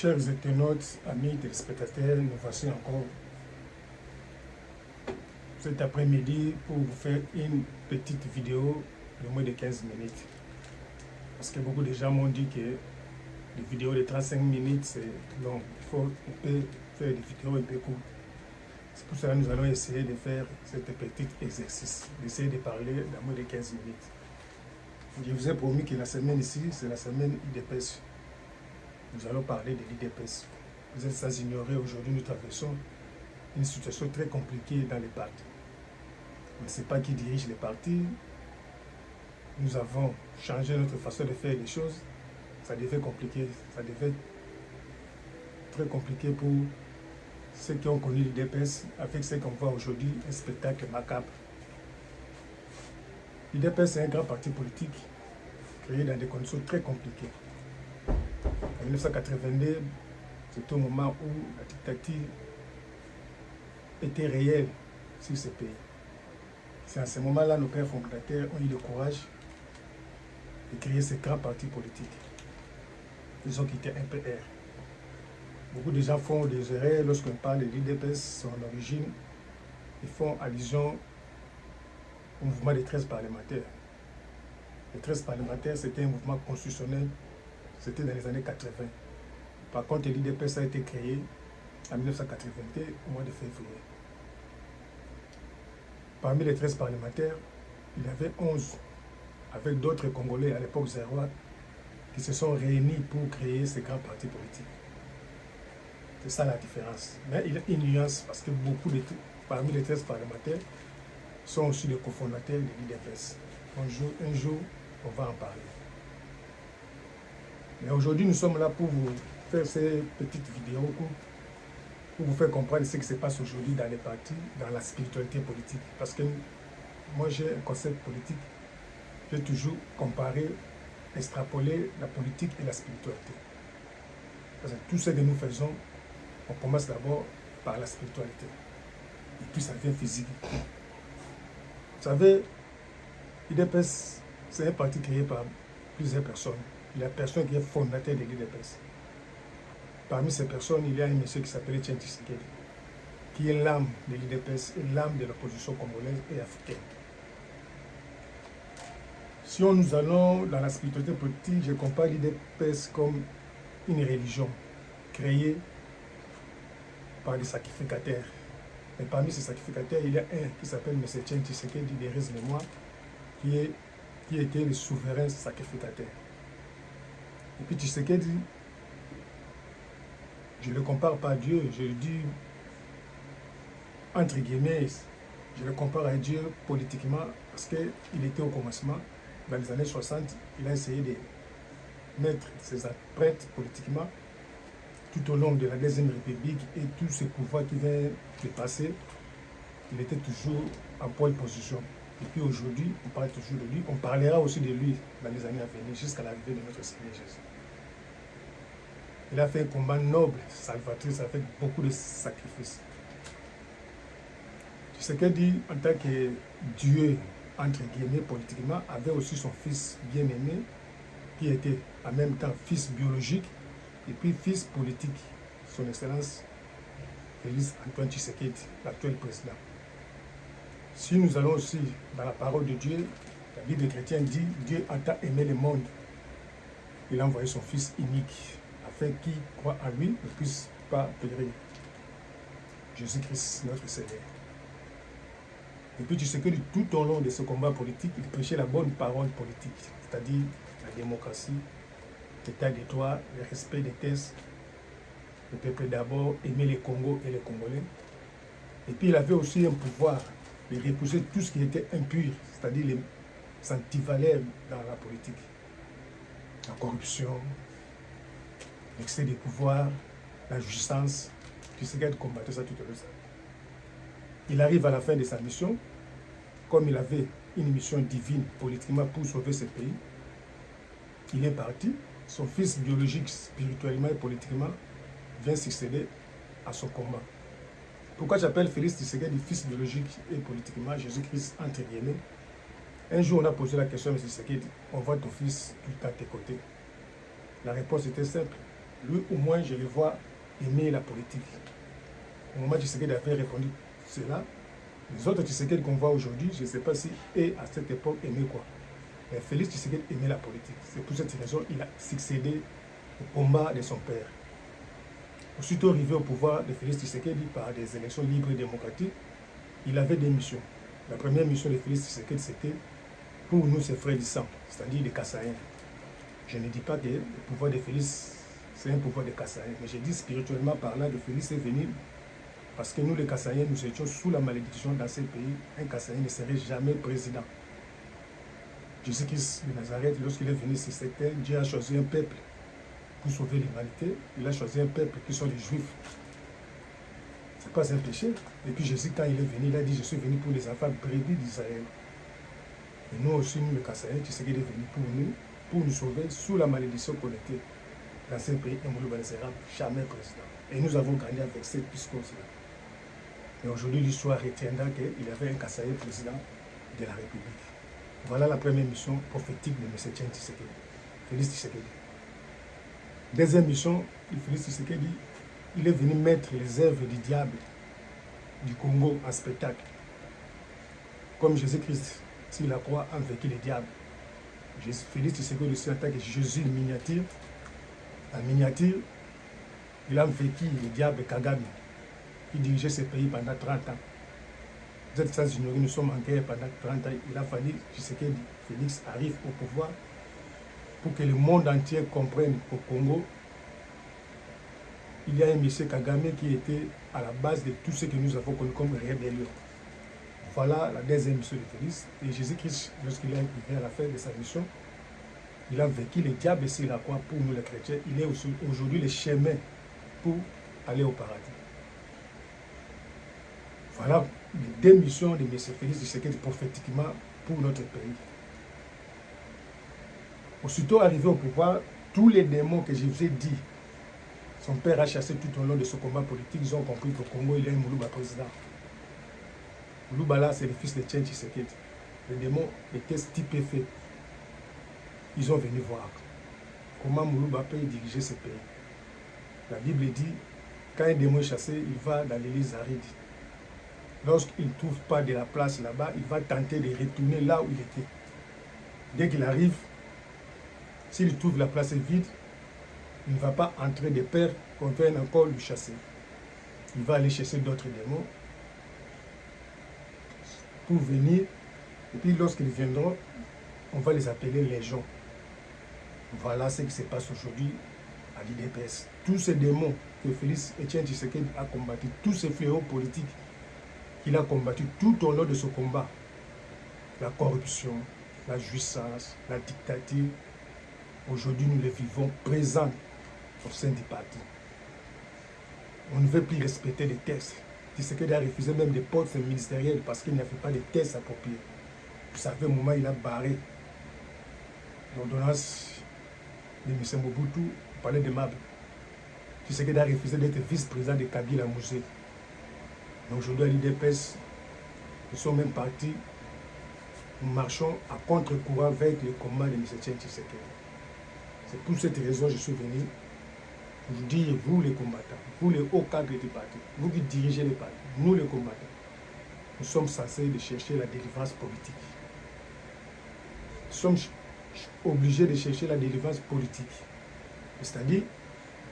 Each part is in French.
Chers internautes, amis téléspectateurs, nous voici encore cet après-midi pour vous faire une petite vidéo de moins de 15 minutes. Parce que beaucoup de gens m'ont dit que les vidéos de 35 minutes, c'est long. On peut faire des vidéos un peu courtes. C'est pour cela que nous allons essayer de faire cet petit exercice, d'essayer de parler dans moins de 15 minutes. Je vous ai promis que la semaine ici, c'est la semaine IDPS. Nous allons parler de l'IDPS. Vous êtes sans ignorer, aujourd'hui nous traversons une situation très compliquée dans les partis. On ne sait pas qui dirige les partis. Nous avons changé notre façon de faire les choses. Ça devait compliqué, ça devait très compliqué pour ceux qui ont connu l'IDPS avec ce qu'on voit aujourd'hui, un spectacle macabre. L'IDPS est un grand parti politique créé dans des conditions très compliquées. En 1982, c'est au moment où la dictature était réelle sur ce pays. C'est à ce moment-là que nos pères fondateurs ont eu le courage de créer ce grand parti politique. Ils ont quitté un PR. Beaucoup de gens font des erreurs lorsqu'on parle de l'IDPS, son origine. Ils font allusion au mouvement des 13 parlementaires. Les 13 parlementaires, c'était un mouvement constitutionnel. C'était dans les années 80. Par contre, l'IDPS a été créé en 1981, au mois de février. Parmi les 13 parlementaires, il y avait 11, avec d'autres Congolais à l'époque zérois, qui se sont réunis pour créer ce grand parti politique. C'est ça la différence. Mais il y a une nuance, parce que parmi les 13 parlementaires sont aussi les cofondateurs de l'IDPS. Un jour, on va en parler. Mais aujourd'hui, nous sommes là pour vous faire ces petites vidéos pour vous faire comprendre ce qui se passe aujourd'hui dans les partis, dans la spiritualité politique. Parce que moi, j'ai un concept politique. J'ai toujours comparé, extrapolé la politique et la spiritualité. Parce que tout ce que nous faisons, on commence d'abord par la spiritualité. Et puis ça devient physique. Vous savez, l'IDPS, c'est un parti créé par plusieurs personnes. Il y a personne qui est fondateur de l'IDPS. Parmi ces personnes, il y a un monsieur qui s'appelle Etienne Tshisekedi, qui est l'âme de l'IDPS et l'âme de l'opposition congolaise et africaine. Si nous allons dans la spiritualité politique, je compare l'IDPS comme une religion créée par des sacrificateurs. Et parmi ces sacrificateurs, il y a un qui s'appelle M. Etienne Tshisekedi de Res Mémoire, qui était le souverain sacrificateur. Et puis Tshisekedi, je ne le compare pas à Dieu, je le dis entre guillemets, je le compare à Dieu politiquement parce qu'il était au commencement, dans les années 60, il a essayé de mettre ses empreintes politiquement tout au long de la Deuxième République et tous ces pouvoirs qui viennent de passer, il était toujours en pole position. Et puis aujourd'hui, on parle toujours de lui, on parlera aussi de lui dans les années à venir, jusqu'à l'arrivée de notre Seigneur Jésus. Il a fait un combat noble, salvatrice, avec beaucoup de sacrifices. Tshisekedi, en tant que Dieu, entre guillemets, politiquement, avait aussi son fils bien-aimé, qui était en même temps fils biologique et puis fils politique, son Excellence Félix Antoine Tshisekedi, l'actuel président. Si nous allons aussi dans la parole de Dieu, la Bible chrétienne dit « Dieu a tant aimé le monde, il a envoyé son Fils unique, afin qu'il croit en lui ne puisse pas périr. Jésus-Christ, notre Seigneur. » Et puis tu sais que tout au long de ce combat politique, il prêchait la bonne parole politique, c'est-à-dire la démocratie, l'état de droit, le respect des textes, le peuple d'abord, aimer les Congos et les Congolais. Et puis il avait aussi un pouvoir de repousser tout ce qui était impur, c'est-à-dire les antivaleurs dans la politique. La corruption, l'excès des pouvoirs, la jouissance. Tu sais qu'il combattait ça tout à l'heure. Il arrive à la fin de sa mission, comme il avait une mission divine politiquement pour sauver ce pays. Il est parti, son fils biologique, spirituellement et politiquement, vient succéder à son combat. Pourquoi j'appelle Félix Tshisekedi fils biologique et politiquement Jésus-Christ entre guillemets? Un jour, on a posé la question à M. Tshisekedi, on voit ton fils tout à tes côtés. La réponse était simple. Lui, au moins, je le vois aimer la politique. Au moment où Tshisekedi avait répondu cela, les autres Tshisekedi qu'on voit aujourd'hui, je ne sais pas si, et à cette époque, aimaient quoi. Mais Félix Tshisekedi aimait la politique. C'est pour cette raison qu'il a succédé au combat de son père. Aussitôt arrivé au pouvoir de Félix Tshisekedi par des élections libres et démocratiques, il avait des missions. La première mission de Félix Tshisekedi, c'était pour nous, ses frères du sang, c'est-à-dire les Kassaïens. Je ne dis pas que le pouvoir de Félix, c'est un pouvoir de Kassaïens, mais je dis spirituellement parlant que Félix est venu parce que nous, les Kassaïens, nous étions sous la malédiction dans ces pays. Un Kassaïen ne serait jamais président. Jésus-Christ de Nazareth, lorsqu'il est venu sur cette terre, Dieu a choisi un peuple pour sauver l'humanité. Il a choisi un peuple qui sont les Juifs. Ce n'est pas un péché. Et puis Jésus, quand il est venu, il a dit, je suis venu pour les enfants brebis d'Israël. Et nous aussi, nous, les Kassaïens, tu sais qu'il est venu pour nous sauver sous la malédiction qu'on était dans ce pays. Et Moulouba ne sera jamais président. Et nous avons gagné avec cette puissance-là. Et aujourd'hui, l'histoire retiendra qu'il y avait un Kassaïen président de la République. Voilà la première mission prophétique de M. Tshisekedi, Félix Tshisekedi. Deuxième mission de Félix Tshisekedi, il est venu mettre les œuvres du diable du Congo en spectacle. Comme Jésus-Christ, sur la croix, a vaincu le diable. Félix Tshisekedi aussi en tant que Jésus en miniature, il a vaincu le diable Kagame, qui dirigeait ce pays pendant 30 ans. Vous êtes sans ignorer, nous sommes en guerre pendant 30 ans. Il a fallu que Félix arrive au pouvoir pour que le monde entier comprenne qu'au Congo, il y a un monsieur Kagame qui était à la base de tout ce que nous avons connu comme rébellion. Voilà la deuxième mission de Félix. Et Jésus-Christ, lorsqu'il est arrivé à la fin de sa mission, il a vaincu le diable sur la croix pour nous les chrétiens. Il est aujourd'hui le chemin pour aller au paradis. Voilà les deux missions de M. Félix Tshisekedi prophétiquement pour notre pays. Aussitôt arrivé au pouvoir, tous les démons que je vous ai dit, son père a chassé tout au long de ce combat politique, ils ont compris qu'au Congo, il y a un Moulouba président. Moulouba là, c'est le fils de Tien Tshisekedi. Les démons étaient stupéfaits. Ils sont venus voir comment Moulouba peut diriger ce pays. La Bible dit, quand un démon est chassé, il va dans l'église aride. Lorsqu'il ne trouve pas de la place là-bas, il va tenter de retourner là où il était. Dès qu'il arrive, s'il trouve la place vide, il ne va pas entrer de peur qu'on vienne encore lui chasser. Il va aller chasser d'autres démons pour venir. Et puis lorsqu'ils viendront, on va les appeler légions. Voilà ce qui se passe aujourd'hui à l'IDPS. Tous ces démons que Félix Etienne Tshisekedi a combattus, tous ces fléaux politiques qu'il a combattu tout au long de ce combat. La corruption, la jouissance, la dictature. Aujourd'hui, nous les vivons présents au sein du parti. On ne veut plus respecter les textes. Tshisekedi a refusé même des postes ministériels parce qu'il n'y avait pas de textes appropriés. Vous savez, au moment où il a barré l'ordonnance de M. Mobutu, on parlait de Mab. Tshisekedi a refusé d'être vice-président de Kabila Mouzé. Aujourd'hui, à l'IDPS, nous sommes même partis, nous marchons à contre-courant avec le combat de M. Tshisekedi. C'est pour cette raison que je suis venu vous dire, vous les combattants, vous les hauts cadres du parti, vous qui dirigez les partis, nous les combattants, nous sommes censés de chercher la délivrance politique. Nous sommes obligés de chercher la délivrance politique. C'est-à-dire,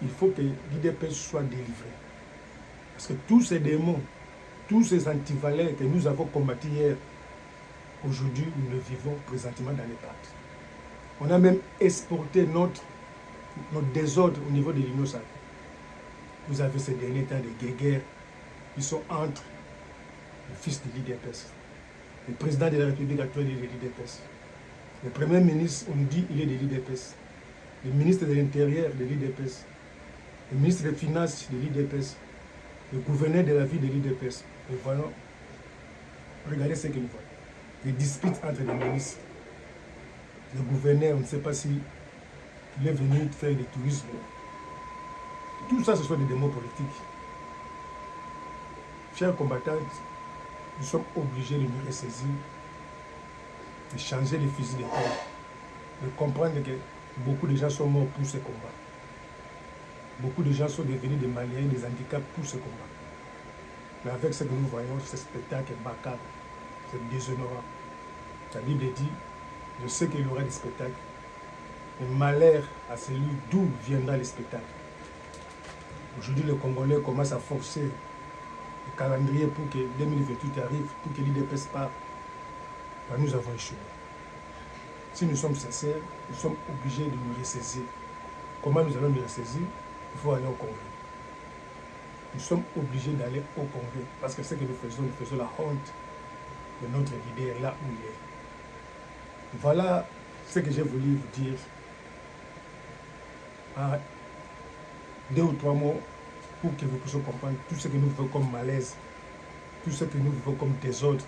il faut que l'IDPS soit délivré. Parce que tous ces démons, tous ces antivaleurs que nous avons combattus hier, aujourd'hui, nous le vivons présentement dans les partis. On a même exporté notre désordre au niveau de l'Union sacrée. Vous avez ces derniers temps de guerres qui sont entre le fils de l'IDPS, le président de la République actuelle de l'IDPS, le premier ministre, on nous dit il est de l'IDPS, le ministre de l'Intérieur de l'IDPS, le ministre des Finances de l'IDPS, le gouverneur de la ville de l'IDPS. Et voilà, regardez ce que nous voyons. Les disputes entre les ministres. Le gouverneur, on ne sait pas si il est venu faire du tourisme. Tout ça, ce sont des démons politiques. Chers combattants, nous sommes obligés de nous ressaisir, de changer les fusils d'épaule, de comprendre que beaucoup de gens sont morts pour ce combat. Beaucoup de gens sont devenus des Maliens, des handicaps pour ce combat. Mais avec ce que nous voyons, ce spectacle est bâclé, c'est déshonorant. La Bible dit, je sais qu'il y aura des spectacles, mais malheur à celui d'où viendra les spectacles. Aujourd'hui, les Congolais commencent à forcer le calendrier pour que 2028 arrive, pour que l'IDPS parte. Nous avons échoué. Si nous sommes sincères, nous sommes obligés de nous ressaisir. Comment nous allons nous ressaisir? Il faut aller au Congrès. Nous sommes obligés d'aller au Congrès parce que ce que nous faisons la honte de notre leader là où il est. Voilà ce que j'ai voulu vous dire en 2 ou 3 mots pour que vous puissiez comprendre tout ce que nous vivons comme malaise, tout ce que nous vivons comme désordre.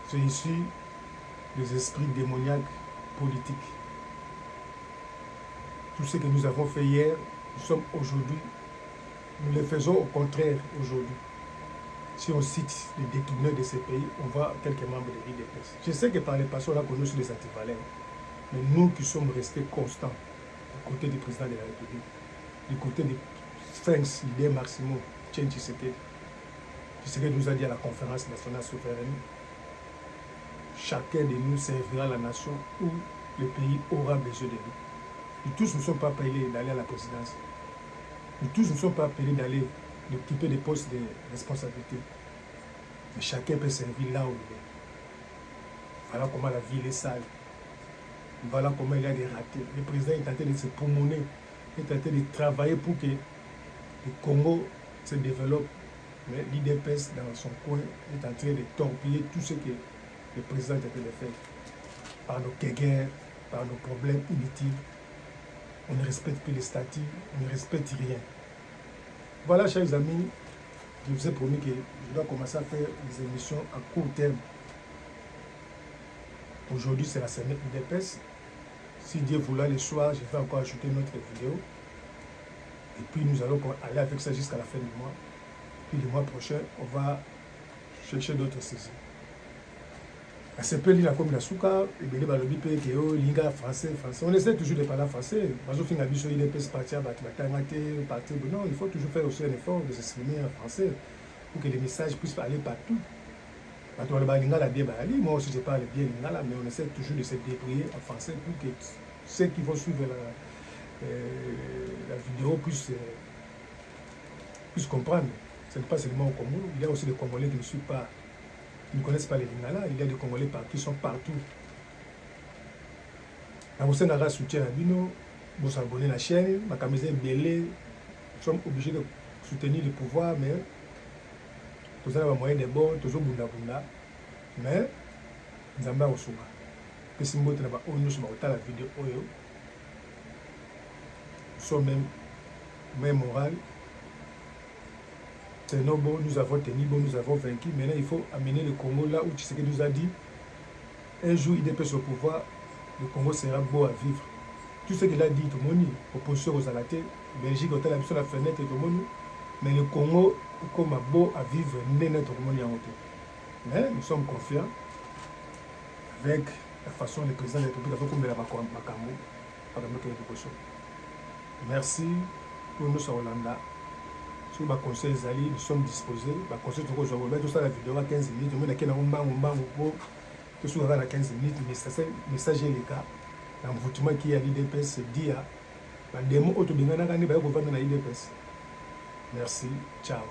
C'est ici des esprits démoniaques politiques. Tout ce que nous avons fait hier, nous sommes aujourd'hui, nous le faisons au contraire aujourd'hui. Si on cite les détourneurs de ces pays, on voit quelques membres de l'IDPS. Je sais que par les passés, on a connu sur les antivalents, mais nous qui sommes restés constants, du côté du président de la République, du côté des 5 leaders maximaux, Etienne Tshisekedi nous a dit à la conférence nationale souveraine, chacun de nous servira la nation où le pays aura besoin de lui. Nous tous ne sommes pas appelés d'aller à la présidence. Nous tous ne sommes pas appelés d'aller d'occuper des postes de responsabilité. Mais chacun peut servir là où il est. Voilà comment la ville est sale. Voilà comment il y a des ratés. Le président est en train de se promener, est en train de travailler pour que le Congo se développe. Mais l'IDPS, dans son coin, est en train de torpiller tout ce que le président est en train de faire. Par nos guerres, par nos problèmes inutiles. On ne respecte plus les statuts, on ne respecte rien. Voilà, chers amis, je vous ai promis que je dois commencer à faire des émissions à court terme. Aujourd'hui, c'est la semaine IDPS. Si Dieu voulait, le soir, je vais encore ajouter une autre vidéo. Et puis, nous allons aller avec ça jusqu'à la fin du mois. Puis, le mois prochain, on va chercher d'autres saisons. ACP, comme la souka, et bien, balobi pe que linga français. On essaie toujours de parler français. Non, il faut toujours faire aussi un effort de s'exprimer en français pour que les messages puissent aller partout. Moi aussi, je parle bien lingala, mais on essaie toujours de se débrouiller en français pour que ceux qui vont suivre la vidéo puissent comprendre. Ce n'est pas seulement au Congo, il y a aussi des Congolais qui ne suivent pas. Ils ne connaissent pas les Lingala, il y a des Congolais qui sont partout. Vous avez soutien à Bino, vous abonnez à la chaîne, ma camisée est belée, nous sommes obligés de soutenir le pouvoir, mais nous avons un moyen de bon, nous sommes bunda, mais nous avons un souka. Que si nous avons la vidéo, nous sommes même moral. C'est non bon, nous avons tenu bon, nous avons vaincu. Maintenant, il faut amener le Congo là où Tshisekedi nous a dit un jour il dépêche au pouvoir, le Congo sera beau à vivre. Tout ce qu'il a dit, tout le monde, opposition aux alatés, Belgique, au la sur la fenêtre, tout le monde, mais le Congo, comme beau à vivre, n'est pas tout le monde en haut. Mais nous sommes confiants avec la façon dont le président de la République a fait comme de la Makambo, merci pour nous, Hollanda. Sur ma conseil Zali, nous sommes disposés. Ma conseil tout ça la vidéo à 15 minutes. On a 15 minutes. Message est le cas. L'envoûtement qui est à l'IDPS, c'est dit à la démo autobingana. Merci. Ciao.